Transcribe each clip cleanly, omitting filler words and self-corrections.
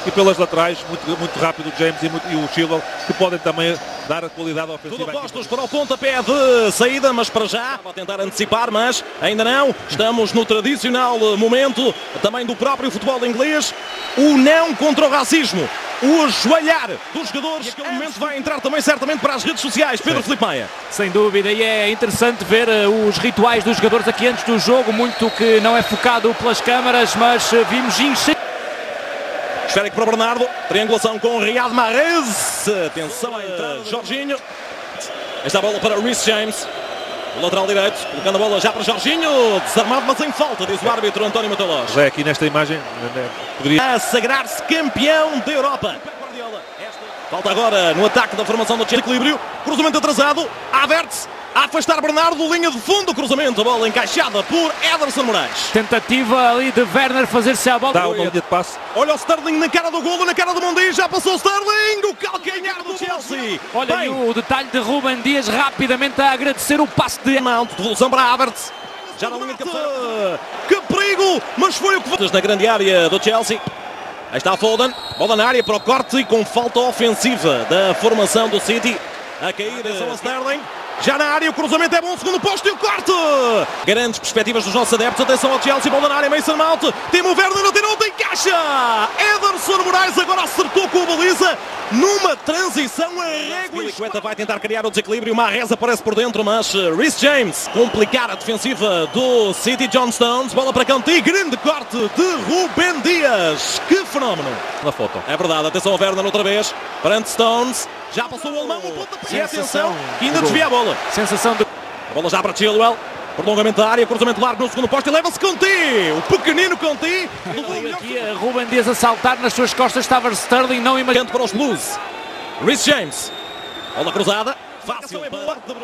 e pelas laterais, muito rápido o James e o Chilwell, que podem também dar a qualidade ofensiva. Tudo postos para o pontapé de saída, mas para já vai tentar antecipar, mas ainda não. Estamos no tradicional momento também do próprio futebol inglês, o não contra o racismo, o ajoelhar dos jogadores. Aquele momento vai entrar também certamente para as redes sociais. Pedro Filipe Maia. Sem dúvida, e é interessante ver os rituais dos jogadores aqui antes do jogo, muito que não é focado pelas câmaras, mas vimos encher. Esférico para Bernardo, triangulação com Riyad Mahrez, atenção a entrar Jorginho, esta bola para Reece James, o lateral direito, colocando a bola já para Jorginho, desarmado mas em falta, diz o árbitro António Matalós. Já aqui nesta imagem poderia a sagrar-se campeão da Europa. Falta agora no ataque da formação do equilíbrio, cruzamento atrasado, Havertz a afastar Bernardo, linha de fundo, cruzamento, a bola encaixada por Ederson Moraes. Tentativa ali de Werner fazer-se à bola. dá uma linha de passe. Olha o Sterling na cara do golo, na cara do Mondi, já passou o Sterling, o calcanhar do Chelsea. Olha aí o detalhe de Rúben Dias rapidamente a agradecer o passe de Mount, devolução para Havertz. Já na linha de cabeceira. Que perigo, mas foi o que... Na grande área do Chelsea. Aí está Foden, bola na área para o corte e com falta ofensiva da formação do City. A cair, atenção a Sterling. Já na área, o cruzamento é bom, segundo posto e o corte. Grandes perspectivas dos nossos adeptos. Atenção ao Chelsea, bola na área, Mason Mount. Timo Werner na tirou, encaixa. Ederson Moraes agora acertou com a baliza numa transição a régua. Piliqueta vai tentar criar o desequilíbrio. Mahrez aparece por dentro, mas Reece James complicar a defensiva do City. John Stones, bola para Kanté, grande corte de Rúben Dias. Que fenómeno. Na foto. É verdade, atenção ao Werner outra vez. Perante Stones, já passou o alemão, o pontapé. E atenção, que ainda desvia a bola. Sensação de... A bola já para Chilwell. Prolongamento da área, cruzamento largo no segundo posto e leva-se Kanté. O pequenino Kanté. Aqui a Rúben Dias a saltar nas suas costas, estava Sterling, não imaginando para os Blues. Reece James. Bola cruzada. Fácil.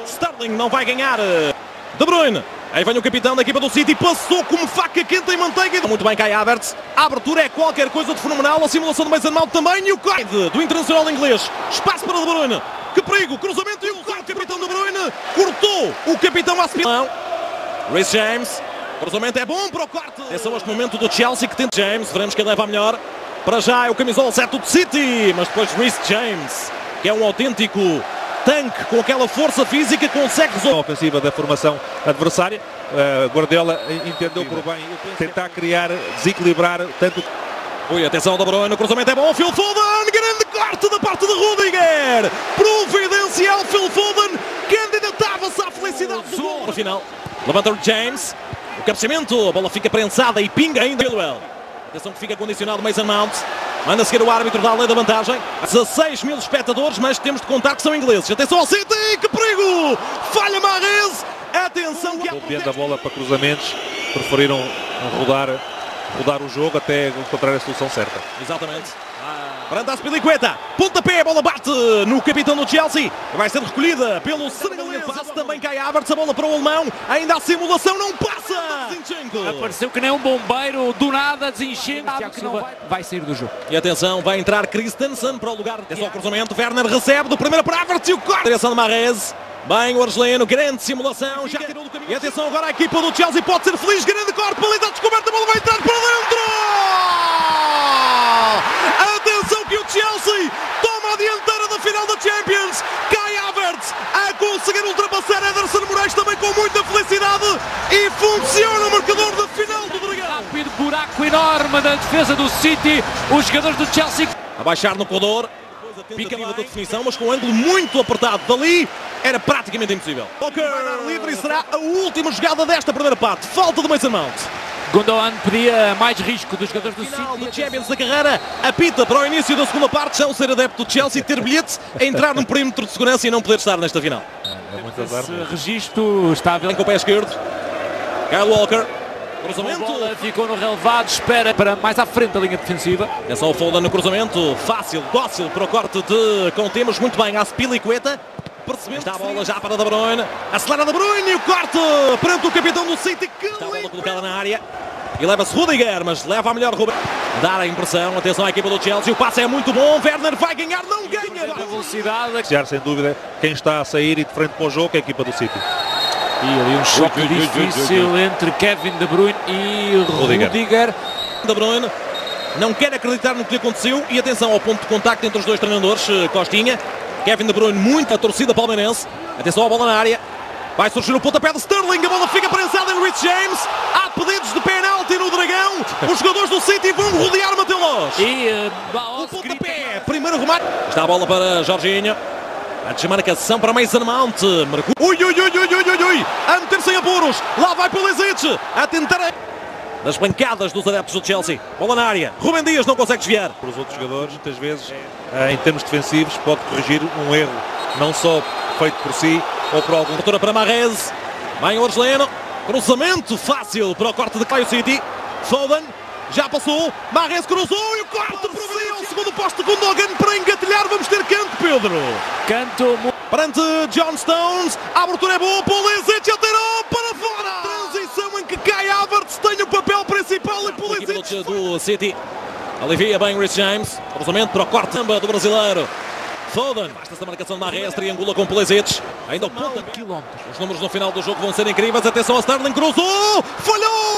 Sterling não vai ganhar. De Bruyne. Aí vem o capitão da equipa do City. Passou como faca quente em manteiga. Muito bem, Kai Havertz. A abertura é qualquer coisa de fenomenal. A simulação do Mason Mount também. E o corte do Internacional inglês. Espaço para De Bruyne. Que perigo. Cruzamento e o capitão De Bruyne. Cortou o capitão à aspiração. Reece James. Cruzamento é bom para o quarto. Esse é este momento do Chelsea que tenta James. Veremos quem leva a melhor. Para já é o camisola 7 do City. Mas depois Reece James, que é um autêntico tanque com aquela força física, consegue resolver. A ofensiva da formação adversária. Guardiola entendeu por bem tentar criar, desequilibrar tanto. Ui, atenção da Bruyne, o cruzamento é bom, Phil Foden, grande corte da parte de Rudiger. Providencial Phil Foden, candidatava-se à felicidade do gol. No final, levanta o James, o cabeceamento, a bola fica prensada e pinga ainda. Atenção que fica condicionado Mason Mount. Manda seguir o árbitro, dá a lei da vantagem. 16 mil espectadores, mas temos de contar que são ingleses. Atenção ao City, que perigo! Falha Mahrez. Atenção que... Golpeando a bola para cruzamentos, preferiram rodar o jogo até encontrar a solução certa. Exatamente. Brandás Piliqueta, pontapé, a bola bate no capitão do Chelsea. Vai ser recolhida pelo senegalês. Passe também Kai Havertz, a bola para o alemão. Ainda a simulação não passa. Apareceu que nem um bombeiro, do nada desenchendo. Vai sair do jogo. E atenção, vai entrar Christensen para o lugar. É só o cruzamento, Werner recebe do primeiro para Havertz e o corte. Direção de Mahrez. Bem, o argelino, grande simulação. Já tirou do caminho. E atenção agora a equipa do Chelsea pode ser feliz. Grande corte, baliza descoberta, a bola vai entrar para dentro. Atenção que o Chelsea toma a dianteira da final da Champions. Kai Havertz a conseguir ultrapassar Ederson Moraes também com muita felicidade. E funciona o marcador da final do Dragão. Rápido, buraco enorme da defesa do City. Os jogadores do Chelsea a baixar no corredor. Pica da definição, mas com um ângulo muito apertado. Dali era praticamente impossível. Walker livre e será a última jogada desta primeira parte. Falta de Mason Mount. Gundogan pedia mais risco dos jogadores do Final City. do Champions da carreira, apita para o início da segunda parte. Já o ser adepto do Chelsea, ter bilhete, a entrar num perímetro de segurança e não poder estar nesta final. Esse registro está a ver com o pé esquerdo. Kyle Walker. Cruzamento. A bola ficou no relevado, espera para mais à frente da linha defensiva. É só o Foden no cruzamento. Fácil, dócil para o corte de Contemos. Muito bem, a Piliqueta. Percebendo. Está a bola já para De Bruyne. Acelera De Bruyne e o corte perante o capitão do City. Está a bola colocada na área. E leva-se Rudiger, mas leva a melhor Rubem. Dar a impressão. Atenção à equipa do Chelsea. O passe é muito bom. Werner vai ganhar. Não ganha. A velocidade. Sem dúvida, quem está a sair e de frente para o jogo é a equipa do City. E ali um choque difícil entre Kevin De Bruyne e Rudiger. De Bruyne. não quer acreditar no que lhe aconteceu e atenção ao ponto de contacto entre os dois treinadores, Costinha, Kevin De Bruyne, muito a torcida palmeirense, atenção à bola na área, vai surgir o pontapé de Sterling, a bola fica prensada em Reece James, há pedidos de penalti no Dragão, os jogadores do City vão rodear Mateus. E o pontapé, primeiro remate, está a bola para Jorginho, a desmarcação para Mason Mount, ui, a meter-se em apuros, lá vai Pulisic, a tentar... Das bancadas dos adeptos do Chelsea, bola na área, Rubem Dias não consegue desviar. Para os outros jogadores, muitas vezes, em termos defensivos, pode corrigir um erro, não só feito por si, ou por algum... Abertura para Mahrez, vai o argeleno, cruzamento fácil para o corte de Caio City, Foden, já passou, Mahrez cruzou e o corte providencia o segundo posto com Gundogan para engatilhar, vamos ter canto, Pedro. Canto... Perante John Stones, a abertura é boa, Pulisic atirou para fora. Transição em que cai Havertz, tem o papel principal e Pulisic do City. Alivia bem Reece James, cruzamento para o corte do brasileiro. Foden, basta-se a marcação de Mahrez, triangula com Pulisic. Ainda o ponta. Quilómetros. Os números no final do jogo vão ser incríveis, atenção a Sterling, cruzou, falhou!